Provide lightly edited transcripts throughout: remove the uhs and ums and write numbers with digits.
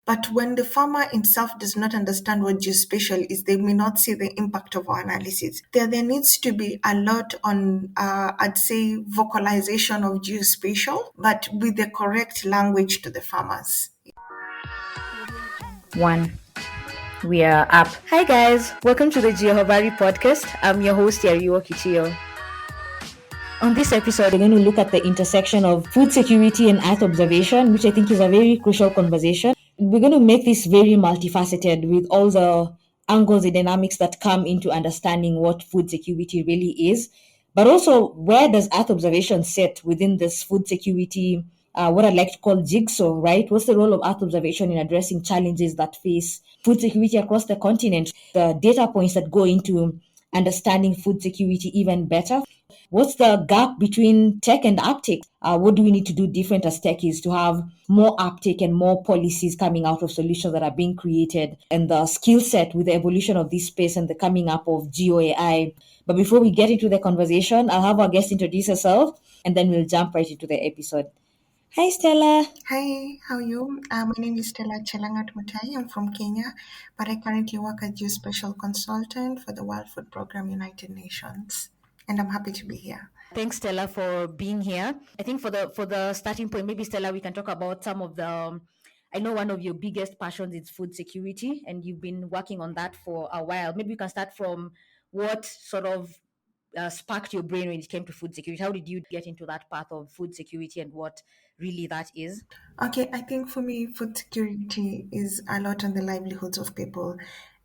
But when the farmer himself does not understand what geospatial is, they may not see the impact of our analysis. There needs to be a lot on, I'd say, vocalization of geospatial, but with the correct language to the farmers. One. We are up. Hi guys, welcome to the Jehovari podcast. I'm your host Yariwo Kichio. On this episode, we're going to look at the intersection of food security and Earth observation, which I think is a very crucial conversation. We're going to make this very multifaceted with all the angles and dynamics that come into understanding what food security really is, but also where does Earth observation sit within this food security, what I like to call jigsaw, right? What's the role of Earth observation in addressing challenges that face food security across the continent? The data points that go into understanding food security even better. What's the gap between tech and uptake? What do we need to do different as techies to have more uptake and more policies coming out of solutions that are being created, and the skill set with the evolution of this space and the coming up of GeoAI? But before we get into the conversation, I'll have our guest introduce herself and then we'll jump right into the episode. Hi, Stella. Hi, how are you? My name is Stella Mutai. I'm from Kenya, but I currently work as Geospatial Consultant for the World Food Program, United Nations, and I'm happy to be here. Thanks, Stella, for being here. I think for the starting point, maybe Stella, we can talk about some of the. I know one of your biggest passions is food security, and you've been working on that for a while. Maybe we can start from what sort of sparked your brain when it came to food security. How did you get into that path of food security and what really that is? Okay, I think for me, food security is a lot on the livelihoods of people.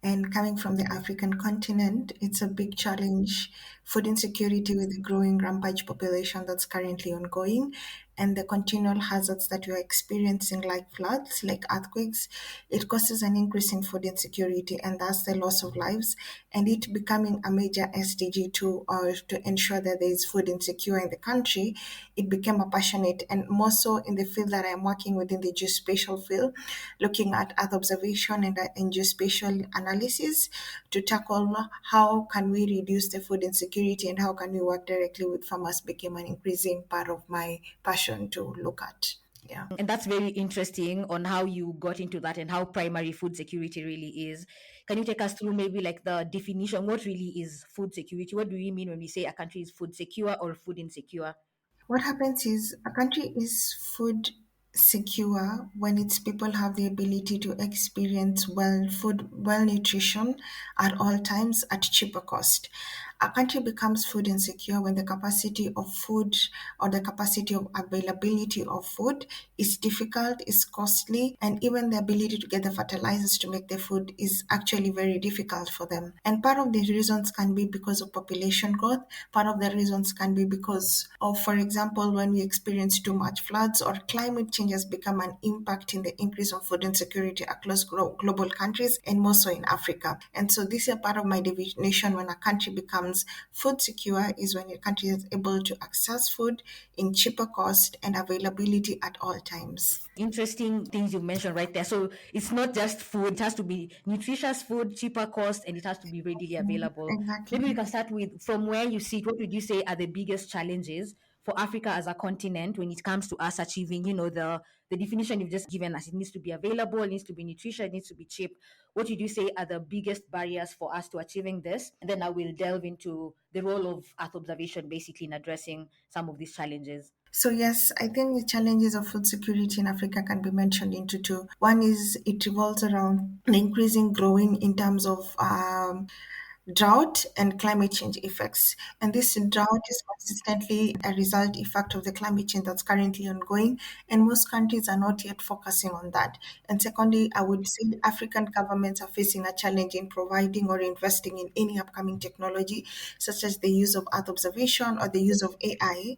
And coming from the African continent, it's a big challenge. Food insecurity with the growing rampage population that's currently ongoing, and the continual hazards that we are experiencing, like floods, like earthquakes, it causes an increase in food insecurity and thus the loss of lives, and it becoming a major SDG to ensure that there is food insecure in the country. It became a passionate, and more so in the field that I'm working within the geospatial field, looking at Earth observation and geospatial analysis to tackle how can we reduce the food insecurity and how can we work directly with farmers became an increasing part of my passion to look at. Yeah. And that's very interesting on how you got into that and how primary food security really is. Can you take us through maybe like the definition? What really is food security? What do we mean when we say a country is food secure or food insecure? What happens is a country is food secure when its people have the ability to experience well nutrition at all times at cheaper cost. A country becomes food insecure when the capacity of food or the capacity of availability of food is difficult, is costly, and even the ability to get the fertilizers to make the food is actually very difficult for them. And part of the reasons can be because of population growth. Part of the reasons can be because of, for example, when we experience too much floods or climate change has become an impact in the increase of food insecurity across global countries and more so in Africa. And so this is a part of my definition when a country becomes food secure is when a country is able to access food in cheaper cost and availability at all times. Interesting things you mentioned right there. So it's not just food, it has to be nutritious food, cheaper cost, and it has to be readily available. Maybe we Exactly. can start with from where you sit. What would you say are the biggest challenges for Africa as a continent when it comes to us achieving, the definition you've just given us? It needs to be available, it needs to be nutritious, it needs to be cheap. What would you say are the biggest barriers for us to achieving this? And then I will delve into the role of Earth observation basically in addressing some of these challenges. So yes, I think the challenges of food security in Africa can be mentioned into two. One is it revolves around the increasing growing in terms of drought and climate change effects. And this drought is consistently a result effect of the climate change that's currently ongoing, and most countries are not yet focusing on that. And secondly, I would say African governments are facing a challenge in providing or investing in any upcoming technology, such as the use of Earth observation or the use of AI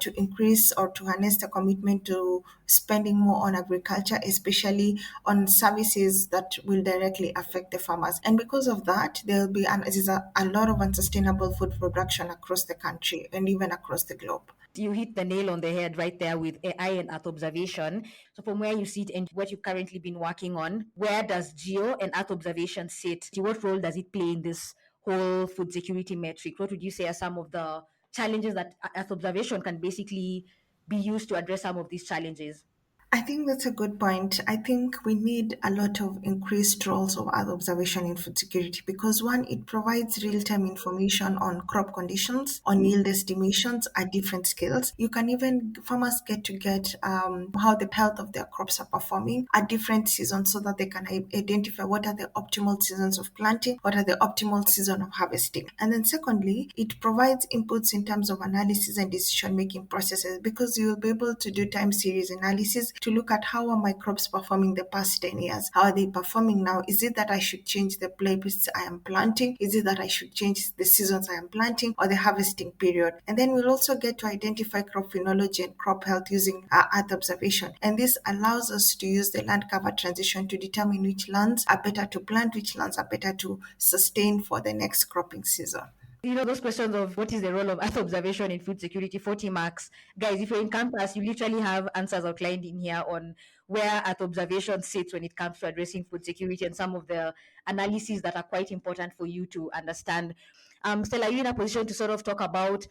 to increase or to harness the commitment to spending more on agriculture, especially on services that will directly affect the farmers. And because of that, there'll be a lot of unsustainable food production across the country and even across the globe. You hit the nail on the head right there with AI and Earth observation. So, from where you sit and what you've currently been working on, where does geo and Earth observation sit? What role does it play in this whole food security metric? What would you say are some of the challenges that Earth observation can basically be used to address some of these challenges? I think that's a good point. I think we need a lot of increased roles of Earth observation in food security because one, it provides real-time information on crop conditions, on yield estimations at different scales. You can even farmers get how the health of their crops are performing at different seasons so that they can identify what are the optimal seasons of planting, what are the optimal season of harvesting. And then secondly, it provides inputs in terms of analysis and decision making processes because you will be able to do time series analysis to look at how are my crops performing the past 10 years. How are they performing now? Is it that I should change the places I am planting? Is it that I should change the seasons I am planting or the harvesting period? And then we'll also get to identify crop phenology and crop health using earth observation. And this allows us to use the land cover transition to determine which lands are better to plant, which lands are better to sustain for the next cropping season. Those questions of what is the role of earth observation in food security, 40 marks. Guys, if you're in campus, you literally have answers outlined in here on where earth observation sits when it comes to addressing food security and some of the analyses that are quite important for you to understand. Stella, are you in a position to sort of talk about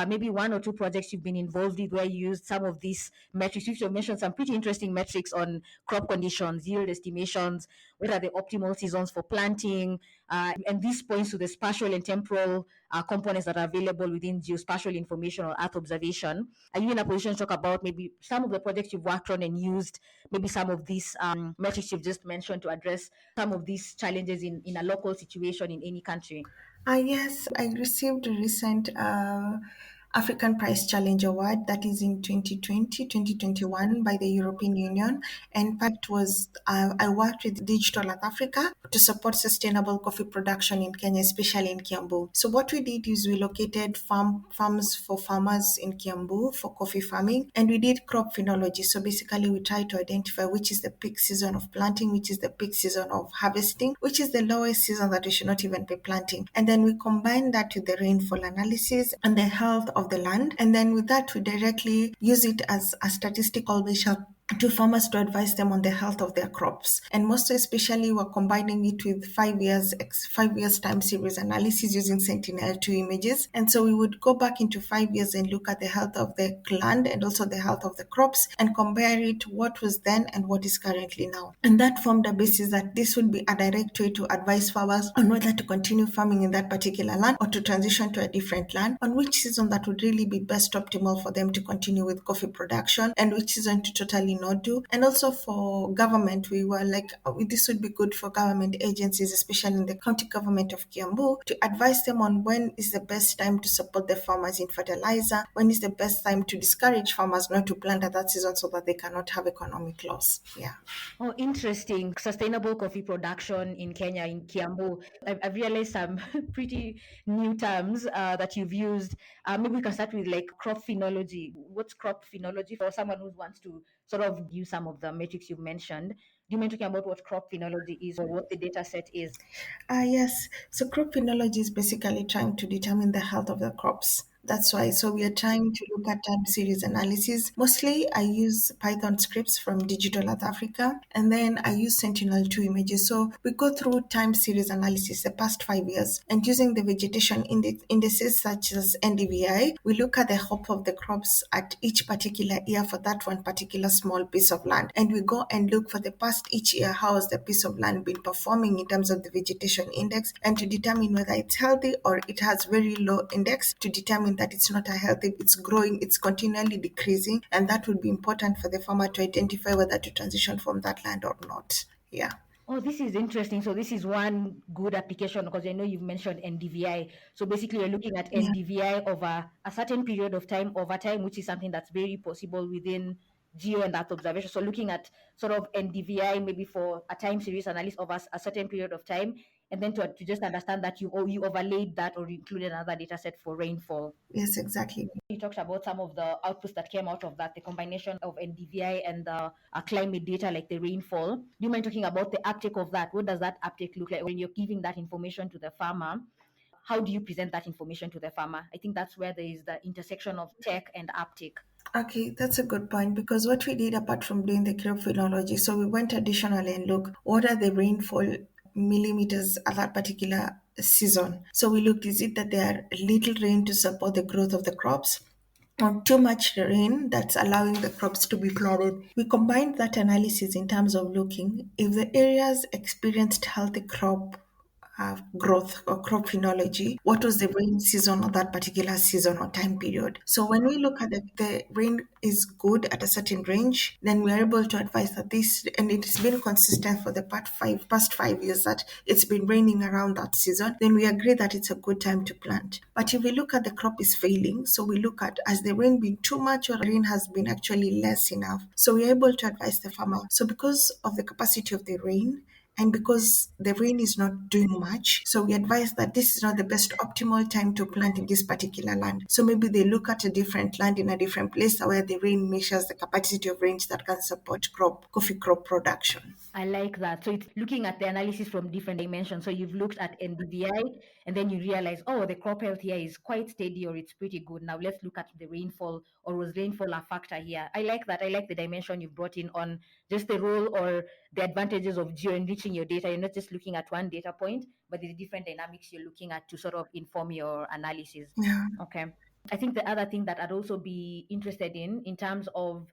maybe one or two projects you've been involved with where you used some of these metrics? You've mentioned some pretty interesting metrics on crop conditions, yield estimations, what are the optimal seasons for planting, and this points to the spatial and temporal components that are available within geospatial information or Earth observation. Are you in a position to talk about maybe some of the projects you've worked on and used, maybe some of these metrics you've just mentioned to address some of these challenges in a local situation in any country? Yes, I received a recent African Prize Challenge Award that is in 2020-2021 by the European Union. And part was I worked with Digital Earth Africa to support sustainable coffee production in Kenya, especially in Kiambu. So what we did is we located farms for farmers in Kiambu for coffee farming, and we did crop phenology. So basically, we tried to identify which is the peak season of planting, which is the peak season of harvesting, which is the lowest season that we should not even be planting. And then we combine that with the rainfall analysis and the health of the land. And then with that, we directly use it as a statistical measure to farmers to advise them on the health of their crops. And most especially, we're combining it with 5 years time series analysis using Sentinel-2 images. And so we would go back into 5 years and look at the health of the land and also the health of the crops and compare it to what was then and what is currently now. And that formed a basis that this would be a direct way to advise farmers on whether to continue farming in that particular land or to transition to a different land, on which season that would really be best optimal for them to continue with coffee production and which season to totally not do. And also for government, we were like, this would be good for government agencies, especially in the county government of Kiambu, to advise them on when is the best time to support the farmers in fertilizer, when is the best time to discourage farmers not to plant at that season so that they cannot have economic loss. Yeah. Oh, interesting. Sustainable coffee production in Kenya, in Kiambu. I've realized some pretty new terms that you've used. Maybe we can start with like crop phenology. What's crop phenology for someone who wants to sort of use some of the metrics you've mentioned? Do you mind talking about what crop phenology is or what the data set is? Yes. So crop phenology is basically trying to determine the health of the crops. That's why. So we are trying to look at time series analysis. Mostly I use Python scripts from Digital Earth Africa, and then I use Sentinel-2 images. So we go through time series analysis the past 5 years, and using the vegetation indices such as NDVI, we look at the health of the crops at each particular year for that one particular small piece of land. And we go and look for the past each year, how has the piece of land been performing in terms of the vegetation index, and to determine whether it's healthy or it has very low index, to determine that it's not a healthy, it's growing, it's continually decreasing, and that would be important for the farmer to identify whether to transition from that land or not. Yeah. Oh, this is interesting. So this is one good application because I know you've mentioned NDVI. So basically, you're looking at Yeah. NDVI over a certain period of time over time, which is something that's very possible within geo and that observation. So looking at sort of NDVI maybe for a time series analysis over a certain period of time, and then to just understand that you overlaid that or included another data set for rainfall. Yes, exactly. You talked about some of the outputs that came out of that, the combination of NDVI and the climate data like the rainfall. Do you mind talking about the uptake of that? What does that uptake look like when you're giving that information to the farmer? How do you present that information to the farmer? I think that's where there is the intersection of tech and uptake. Okay, that's a good point because what we did apart from doing the crop phenology, so we went additionally and look what are the rainfall millimeters at that particular season. So we looked, is it that there are little rain to support the growth of the crops? or too much rain that's allowing the crops to be flooded. We combined that analysis in terms of looking if the areas experienced healthy crop growth or crop phenology, what was the rain season of that particular season or time period. So when we look at the rain is good at a certain range, then we are able to advise that this, and it's been consistent for the past 5 years that it's been raining around that season, then we agree that it's a good time to plant. But if we look at the crop is failing, so we look at has the rain been too much or rain has been actually less enough. So we're able to advise the farmer. So because of the capacity of the rain, and because the rain is not doing much, so we advise that this is not the best optimal time to plant in this particular land. So maybe they look at a different land in a different place where the rain measures the capacity of range that can support coffee crop production. I like that. So it's looking at the analysis from different dimensions. So you've looked at NDVI and then you realize, oh, the crop health here is quite steady or it's pretty good. Now let's look at the rainfall, or was rainfall a factor here? I like that. I like the dimension you've brought in on just the role or the advantages of geo enriching your data. You're not just looking at one data point, but the different dynamics you're looking at to sort of inform your analysis. Yeah. Okay. I think the other thing that I'd also be interested in terms of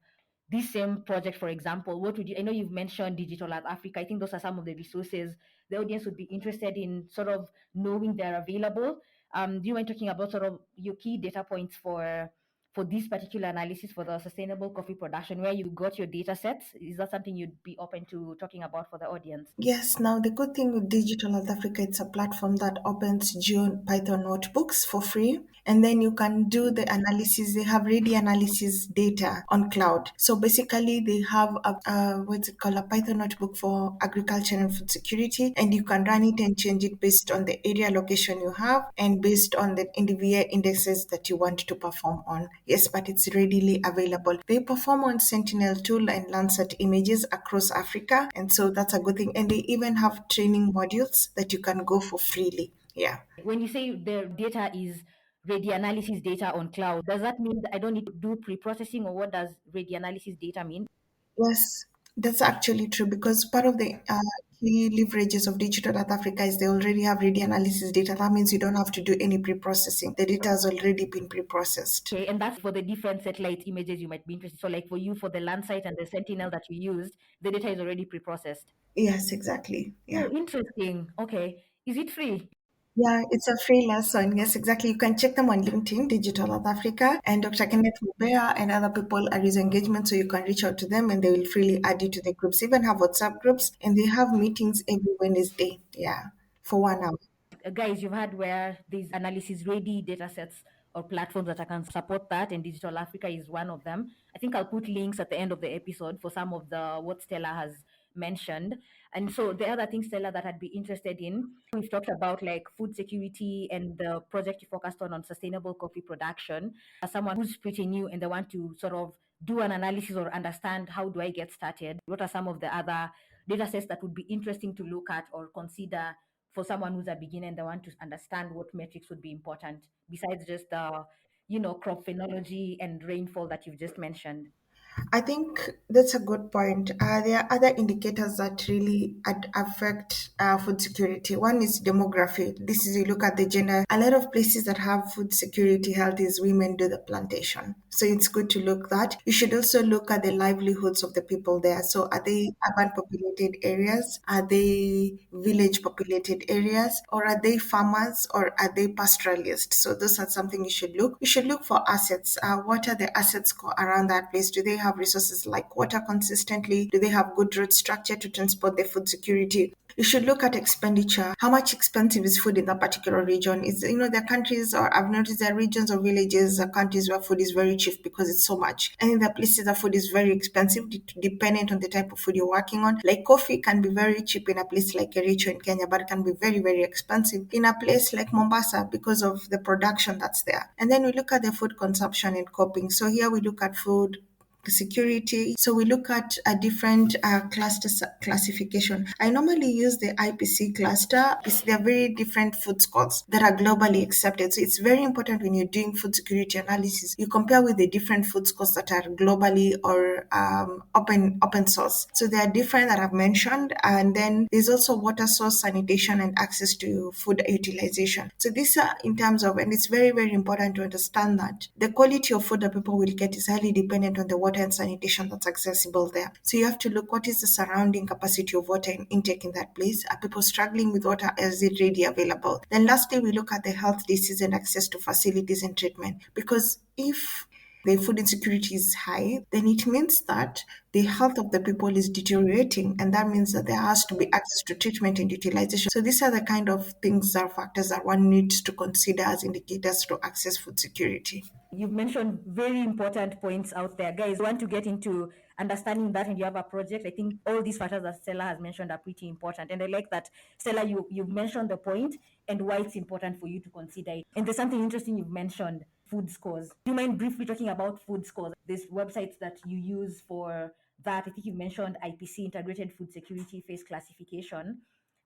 this same project, for example, what would you, I know you've mentioned Digital Earth Africa. I think those are some of the resources the audience would be interested in sort of knowing they're available. Do you mind talking about sort of your key data points for this particular analysis for the sustainable coffee production, where you got your data sets? Is that something you'd be open to talking about for the audience? Yes, now the good thing with Digital South Africa, it's a platform that opens Geo Python notebooks for free. And then you can do the analysis. They have ready analysis data on cloud. So basically they have what's it called, a Python notebook for agriculture and food security. And you can run it and change it based on the area location you have and based on the individual indexes that you want to perform on. Yes, but it's readily available. They perform on Sentinel tool and Lancet images across Africa. And so that's a good thing. And they even have training modules that you can go for freely. Yeah. When you say the data is ready analysis data on cloud, does that mean that I don't need to do pre-processing, or what does ready analysis data mean? Yes, that's actually true because part of the key leverages of Digital South Africa is they already have ready analysis data. That means you don't have to do any pre-processing. The data has already been pre-processed. Okay, and that's for the different satellite images you might be interested. So, like for you, for the Landsat and the Sentinel that you used, the data is already pre-processed. Yes, exactly. Oh, Yeah. interesting. Okay, is it free? Yeah, it's a free lesson. Yes, exactly. You can check them on LinkedIn, Digital South Africa, and Dr. Kenneth Mubea and other people are using engagement, so you can reach out to them and they will freely add you to the groups. Even have WhatsApp groups, and they have meetings every Wednesday. Yeah, for 1 hour. Guys, you've had where these analysis ready data sets or platforms that I can support that, and Digital Africa is one of them. I think I'll put links at the end of the episode for some of the what Stella has mentioned. And so the other thing, Stella, that I'd be interested in, we've talked about like food security and the project you focused on sustainable coffee production. As someone who's pretty new and they want to sort of do an analysis or understand how do I get started, what are some of the other data sets that would be interesting to look at or consider for someone who's a beginner and they want to understand what metrics would be important besides just the crop phenology and rainfall that you've just mentioned? I think that's a good point. There are other indicators that really affect food security. One is demography. This is you look at the gender. A lot of places that have food security health is women do the plantation. So it's good to look that. You should also look at the livelihoods of the people there. So are they urban populated areas? Are they village populated areas? Or are they farmers or are they pastoralists? So those are something you should look. You should look for assets. What are the assets around that place? Do they have resources like water consistently? Do they have good road structure to transport the food security? You should look at expenditure. How much expensive is food in that particular region? Is there are countries, or I've noticed there are regions or villages, countries where food is very cheap because it's so much. And in the places that food is very expensive, dependent on the type of food you're working on. Like coffee can be very cheap in a place like Kericho in Kenya, but it can be very, very expensive in a place like Mombasa because of the production that's there. And then we look at the food consumption and coping. So here we look at food security. So we look at a different classification. I normally use the IPC cluster. There are very different food scores that are globally accepted. So it's very important when you're doing food security analysis, you compare with the different food scores that are globally or open source. So there are different that I've mentioned, and then there's also water source, sanitation, and access to food utilization. So these are in terms of, and it's very important to understand that the quality of food that people will get is highly dependent on the water and sanitation that's accessible there. So you have to look what is the surrounding capacity of water intake in that place. Are people struggling with water? Is it ready available? Then lastly, we look at the health disease and access to facilities and treatment. Because if the food insecurity is high, then it means that the health of the people is deteriorating, and that means that there has to be access to treatment and utilization. So these are the kind of things that factors that one needs to consider as indicators to access food security. You've mentioned very important points out there. Guys, want to get into understanding that and you have a project. I think all these factors that Stella has mentioned are pretty important. And I like that, Stella, you've mentioned the point and why it's important for you to consider it. And there's something interesting you've mentioned, food scores. Do you mind briefly talking about food scores? There's websites that you use for that. I think you mentioned IPC, Integrated Food Security Phase Classification.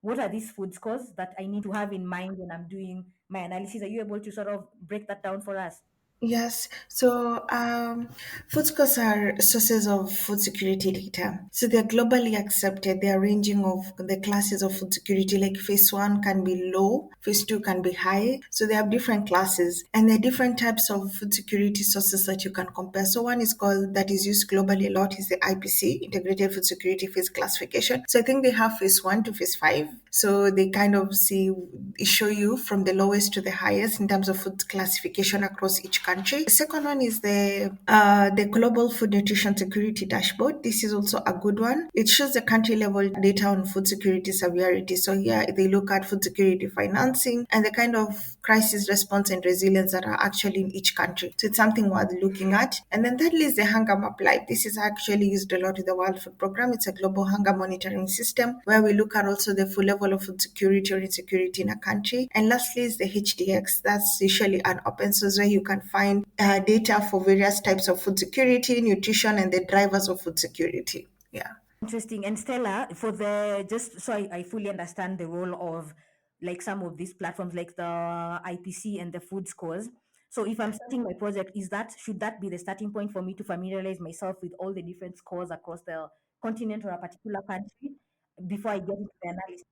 What are these food scores that I need to have in mind when I'm doing my analysis? Are you able to sort of break that down for us? Yes, so food scores are sources of food security data. So they're globally accepted. They are ranging of the classes of food security, like phase one can be low, phase two can be high. So they have different classes, and there are different types of food security sources that you can compare. So one is called, that is used globally a lot, is the IPC, Integrated Food Security Phase Classification. So I think they have phase one to phase five. So they kind of show you from the lowest to the highest in terms of food classification across each country. The second one is the Global Food Nutrition Security Dashboard. This is also a good one. It shows the country level data on food security severity. So here they look at food security financing and the kind of crisis response and resilience that are actually in each country. So it's something worth looking at. And then thirdly is the Hunger Map Live. This is actually used a lot with the World Food Program. It's a global hunger monitoring system where we look at also the full level of food security or insecurity in a country. And lastly is the HDX. That's usually an open source where you can find data for various types of food security, nutrition, and the drivers of food security. Yeah. Interesting. And Stella, for the just so I fully understand the role of like some of these platforms like the IPC and the food scores. So if I'm starting my project, is that should that be the starting point for me to familiarize myself with all the different scores across the continent or a particular country before I get into the analysis?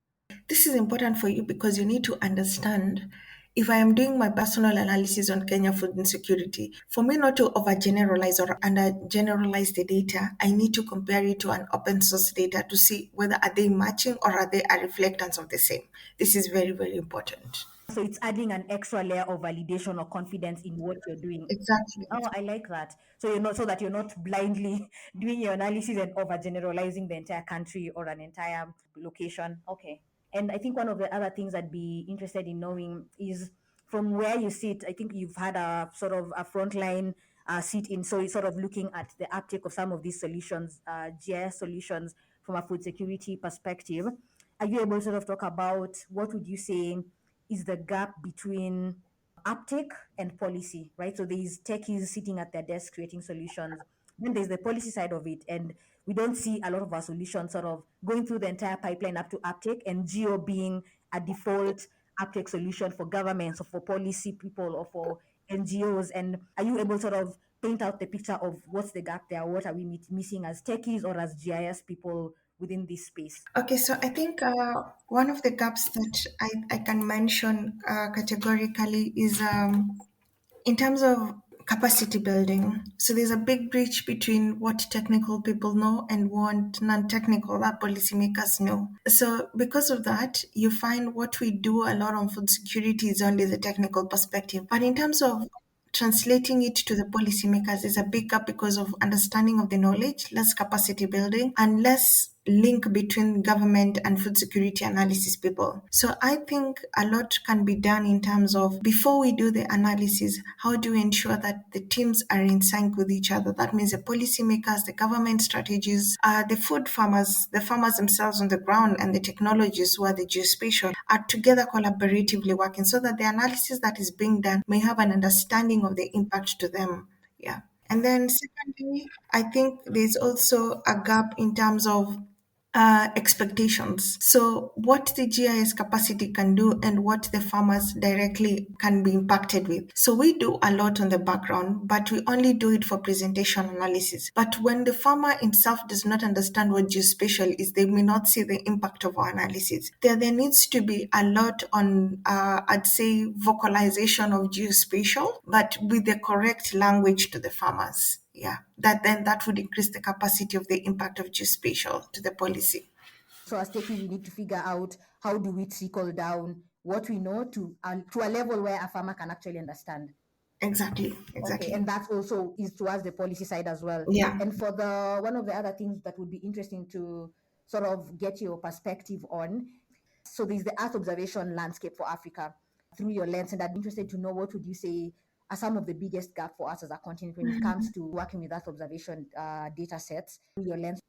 This is important for you because you need to understand if I am doing my personal analysis on Kenya food insecurity, for me not to overgeneralize or undergeneralize the data, I need to compare it to an open source data to see whether are they matching or are they a reflectance of the same. This is very important. So it's adding an extra layer of validation or confidence in what you're doing. Exactly. Oh, I like that. So you're not so that you're not blindly doing your analysis and overgeneralizing the entire country or an entire location. Okay. And I think one of the other things I'd be interested in knowing is from where you sit. I think you've had a sort of a frontline seat in, so it's sort of looking at the uptake of some of these solutions, GIS solutions from a food security perspective. Are you able to sort of talk about what would you say is the gap between uptake and policy, right? So there's techies sitting at their desk creating solutions. Then there's the policy side of it. And we don't see a lot of our solutions sort of going through the entire pipeline up to uptake and geo being a default uptake solution for governments or for policy people or for NGOs. And are you able to sort of paint out the picture of what's the gap there? What are we missing as techies or as GIS people within this space? Okay, so I think one of the gaps that I can mention categorically is in terms of capacity building. So there's a big breach between what technical people know and what non-technical that policymakers know. So because of that, you find what we do a lot on food security is only the technical perspective. But in terms of translating it to the policymakers is a big gap because of understanding of the knowledge, less capacity building, and less link between government and food security analysis people. So I think a lot can be done in terms of before we do the analysis, how do we ensure that the teams are in sync with each other? That means the policymakers, the government strategies, the food farmers, the farmers themselves on the ground, and the technologists who are the geospatial are together collaboratively working so that the analysis that is being done may have an understanding of the impact to them. Yeah. And then secondly, I think there's also a gap in terms of expectations. So, what the GIS capacity can do and what the farmers directly can be impacted with. So, we do a lot on the background, but we only do it for presentation analysis. But when the farmer himself does not understand what geospatial is, they may not see the impact of our analysis. There needs to be a lot on, I'd say, vocalization of geospatial, but with the correct language to the farmers. Yeah, that would increase the capacity of the impact of geospatial to the policy. So as techies, we need to figure out how do we trickle down what we know to a level where a farmer can actually understand. Exactly, Okay, and exactly. that also is towards the policy side as well. Yeah. And for the one of the other things that would be interesting to sort of get your perspective on. So there's the Earth observation landscape for Africa through your lens, and I'd be interested to know what would you say are some of the biggest gap for us as a continent when it comes to working with Earth observation data sets through your lens.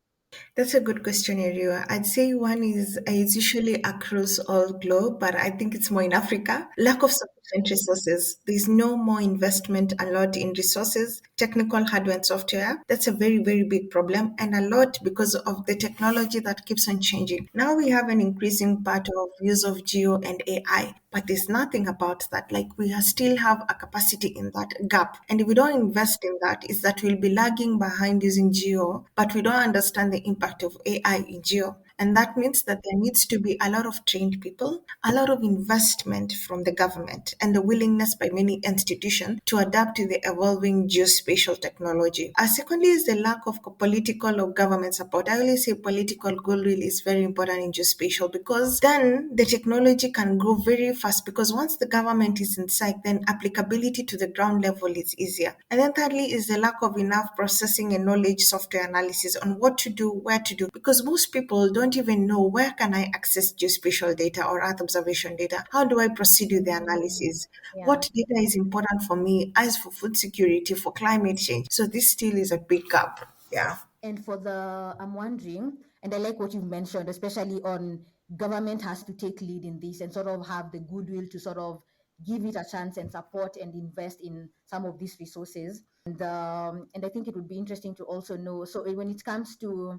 That's a good question, Ariwa. I'd say one is usually across all globe, but I think it's more in Africa. Lack of sufficient resources. There's no more investment a lot in resources, technical hardware and software. That's a very, very big problem, and a lot because of the technology that keeps on changing. Now we have an increasing part of use of geo and AI, but there's nothing about that. Like we still have a capacity in that gap, and if we don't invest in that, is that we'll be lagging behind using geo, but we don't understand the impact of AI in geo. And that means that there needs to be a lot of trained people, a lot of investment from the government, and the willingness by many institutions to adapt to the evolving geospatial technology. Secondly, is the lack of political or government support. I always say political goodwill is very important in geospatial because then the technology can grow very fast because once the government is inside, then applicability to the ground level is easier. And then thirdly is the lack of enough processing and knowledge software analysis on what to do, where to do, because most people don't even know where can I access geospatial data or Earth observation data. How do I proceed with the analysis? Yeah. What data is important for me as for food security, for climate change? So this still is a big gap. Yeah. And for the, I'm wondering, and I like what you've mentioned, especially on government has to take lead in this and sort of have the goodwill to sort of give it a chance and support and invest in some of these resources. And I think it would be interesting to also know. So when it comes to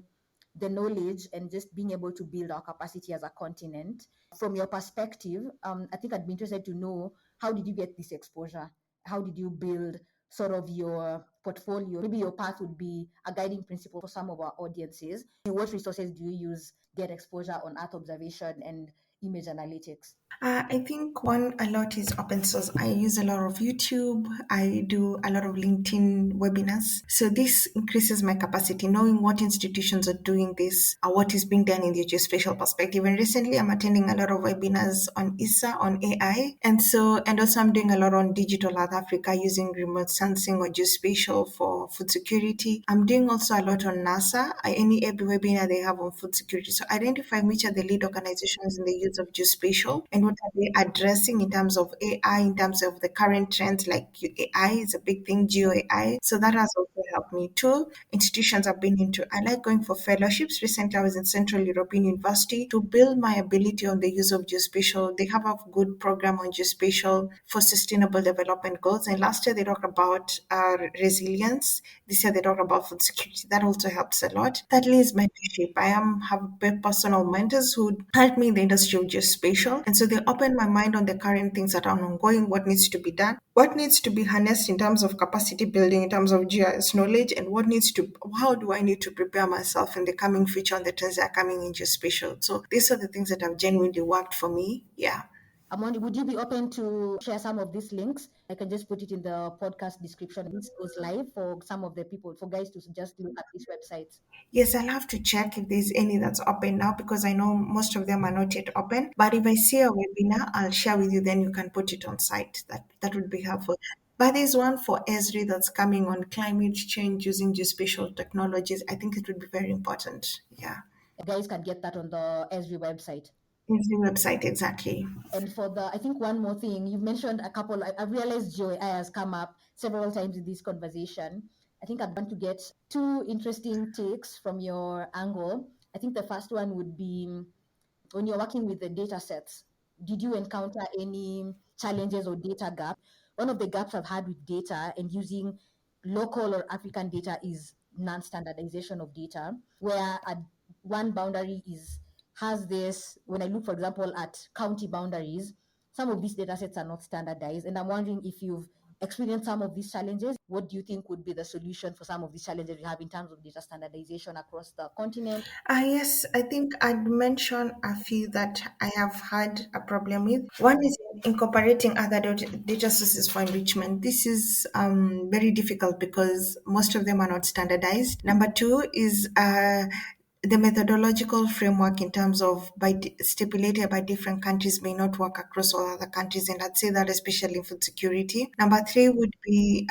the knowledge and just being able to build our capacity as a continent, from your perspective, I think I'd be interested to know how did you get this exposure? How did you build sort of your portfolio? Maybe your path would be a guiding principle for some of our audiences. What resources do you use to get exposure on Earth observation and image analytics? I think one a lot is open source. I use a lot of YouTube. I do a lot of LinkedIn webinars. So this increases my capacity, knowing what institutions are doing this or what is being done in the geospatial perspective. And recently I'm attending a lot of webinars on ISA, on AI. And also I'm doing a lot on digital Earth Africa using remote sensing or geospatial for food security. I'm doing also a lot on NASA, any webinar they have on food security. So identifying which are the lead organizations in the use of geospatial and what are they addressing in terms of AI, in terms of the current trends like AI is a big thing, geo AI. So that has also helped me too. Institutions I've been into. I like going for fellowships. Recently I was in Central European University to build my ability on the use of geospatial. They have a good program on geospatial for sustainable development goals. And last year they talked about resilience. This year they talked about food security. That also helps a lot. Thirdly is mentorship. Have personal mentors who help me in the industry of geospatial. And so they open my mind on the current things that are ongoing, what needs to be done, what needs to be harnessed in terms of capacity building, in terms of GIS knowledge, and how do I need to prepare myself in the coming future on the trends that are coming in geospatial. So these are the things that have genuinely worked for me. Yeah. I'm wondering, would you be open to share some of these links? I can just put it in the podcast description. This goes live for some of the people, for guys to just look at these websites. Yes, I'll have to check if there's any that's open now because I know most of them are not yet open. But if I see a webinar, I'll share with you, then you can put it on site. That would be helpful. But there's one for Esri that's coming on climate change using geospatial technologies. I think it would be very important. Yeah. Guys can get that on the Esri website. Esri website, exactly. And for the, I think one more thing, you've mentioned a couple, I realized Joy has come up several times in this conversation. I think I'd want to get two interesting takes from your angle. I think the first one would be when you're working with the data sets, did you encounter any challenges or data gap? One of the gaps I've had with data and using local or African data is non-standardization of data, where one boundary is has this. When I look, for example, at county boundaries, some of these data sets are not standardized, and I'm wondering if you've experienced some of these challenges. What do you think would be the solution for some of these challenges we have in terms of data standardization across the continent? Yes, I think I'd mention a few that I have had a problem with. One is incorporating other data sources for enrichment. This is very difficult because most of them are not standardized. Number two is the methodological framework in terms of stipulated by different countries may not work across all other countries, and I'd say that especially in food security. Number three would be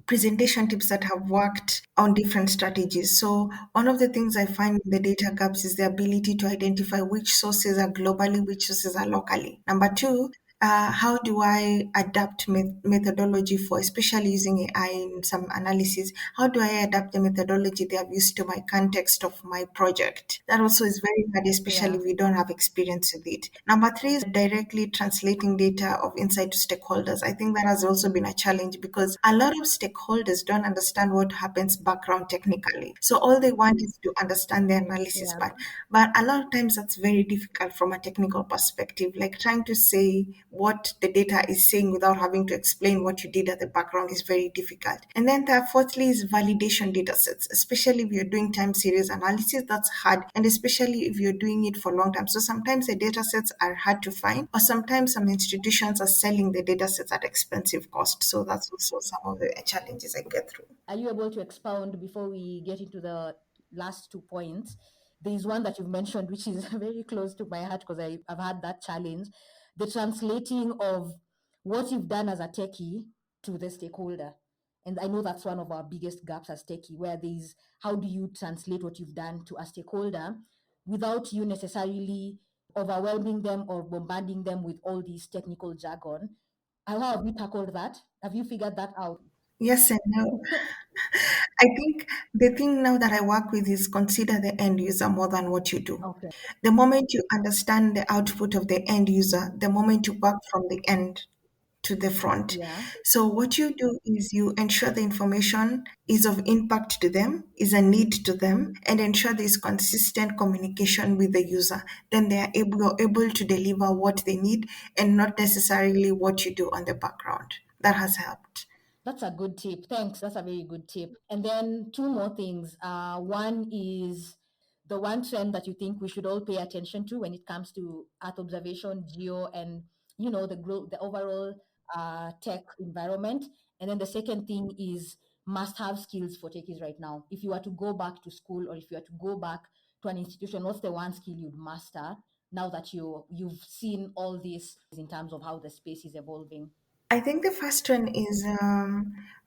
presentation tips that have worked on different strategies. So one of the things I find in the data gaps is the ability to identify which sources are globally, which sources are locally. Number two, how do I adapt methodology for, especially using AI in some analysis? How do I adapt the methodology they have used to my context of my project? That also is very hard, especially Yeah. if we don't have experience with it. Number three is directly translating data of insight to stakeholders. I think that has also been a challenge because a lot of stakeholders don't understand what happens background technically. So all they want is to understand the analysis Yeah. part. But a lot of times that's very difficult from a technical perspective, like trying to say what the data is saying without having to explain what you did at the background is very difficult. And then fourthly is validation data sets, especially if you're doing time series analysis, that's hard. And especially if you're doing it for long time. So sometimes the data sets are hard to find, or sometimes some institutions are selling the data sets at expensive cost. So that's also some of the challenges I get through. Are you able to expound before we get into the last 2 points? There is one that you've mentioned, which is very close to my heart because I've had that challenge. The translating of what you've done as a techie to the stakeholder. And I know that's one of our biggest gaps as techie, where there's how do you translate what you've done to a stakeholder without you necessarily overwhelming them or bombarding them with all these technical jargon. How have you tackled that? Have you figured that out? Yes and no. I think the thing now that I work with is consider the end user more than what you do. Okay. The moment you understand the output of the end user, the moment you work from the end to the front. Yeah. So what you do is you ensure the information is of impact to them, is a need to them, and ensure there is consistent communication with the user. Then you're able to deliver what they need and not necessarily what you do on the background. That has helped. That's a good tip. Thanks. That's a very good tip. And then two more things. One is the one trend that you think we should all pay attention to when it comes to Earth observation, geo, and the growth, the overall tech environment. And then the second thing is must-have skills for techies right now. If you were to go back to school or if you were to go back to an institution, what's the one skill you'd master now that you've seen all this in terms of how the space is evolving? I think the first one is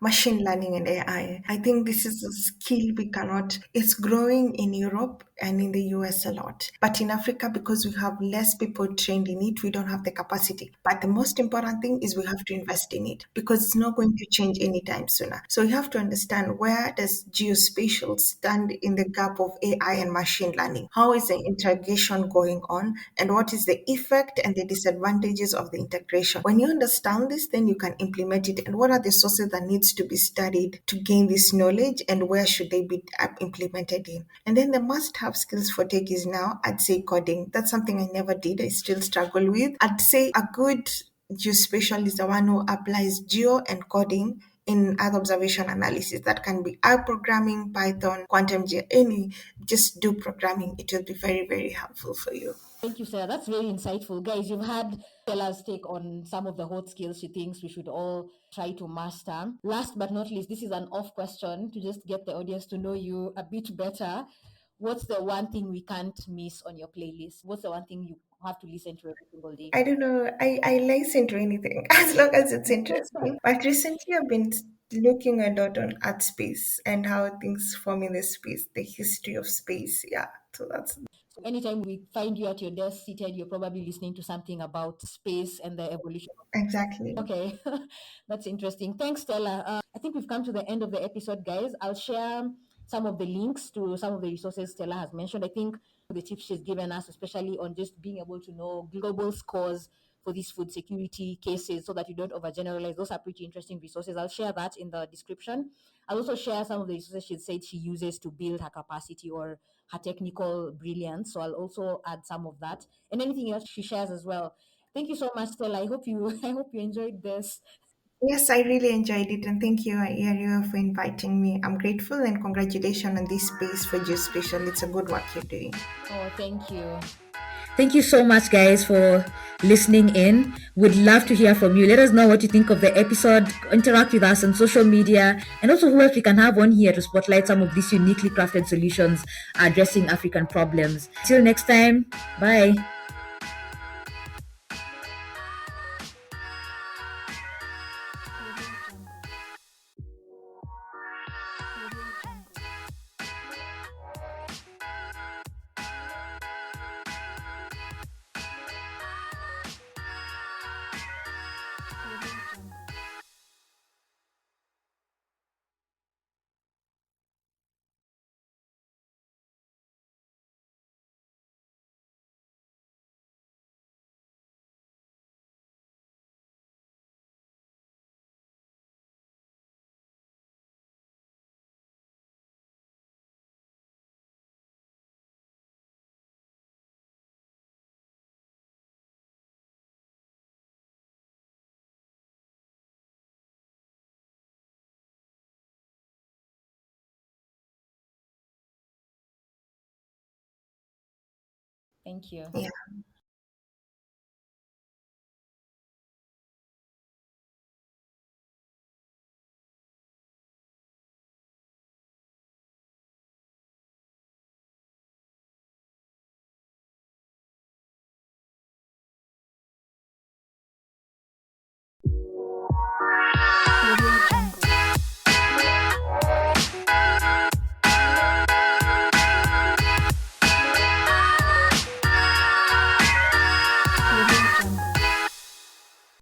machine learning and AI. I think this is a skill we cannot, it's growing in Europe and in the US a lot. But in Africa, because we have less people trained in it, we don't have the capacity. But the most important thing is we have to invest in it because it's not going to change anytime sooner. So you have to understand, where does geospatial stand in the gap of AI and machine learning? How is the integration going on? And what is the effect and the disadvantages of the integration? When you understand this, then you can implement it. And what are the sources that needs to be studied to gain this knowledge, and where should they be implemented in? And then the must-have skills for techies now, I'd say coding. That's something I never did. I still struggle with. I'd say a good geospatial is the one who applies geo and coding in Earth observation analysis. That can be R programming, Python, quantum geo, any. Just do programming. It will be very, very helpful for you. Thank you, Sarah. That's very insightful. Guys, you've had Stella's take on some of the hot skills she thinks we should all try to master. Last but not least, this is an off question to just get the audience to know you a bit better. What's the one thing we can't miss on your playlist? What's the one thing you have to listen to every single day? I don't know. I listen to anything as long as it's interesting. But recently, I've been looking a lot on art space and how things form in the space, the history of space. Yeah, so that's So anytime we find you at your desk seated, you're probably listening to something about space and the evolution. exactly. Okay, that's interesting. Thanks, Stella. I think we've come to the end of the episode, guys. I'll share some of the links to some of the resources Stella has mentioned. I think the tips she's given us, especially on just being able to know global scores for these food security cases so that you don't overgeneralize. Those are pretty interesting resources. I'll share that in the description. I'll also share some of the resources she said she uses to build her capacity or her technical brilliance. So I'll also add some of that and anything else she shares as well. Thank you so much, Stella. I hope you I hope you enjoyed this. Yes, I really enjoyed it, and thank you, Aria, for inviting me. I'm grateful and congratulations on this space for geospatial. It's a good work you're doing. Oh, thank you. Thank you so much, guys, for listening in. We'd love to hear from you. Let us know what you think of the episode. Interact with us on social media, and also who else we can have on here to spotlight some of these uniquely crafted solutions addressing African problems. Till next time, bye. Thank you. Yeah.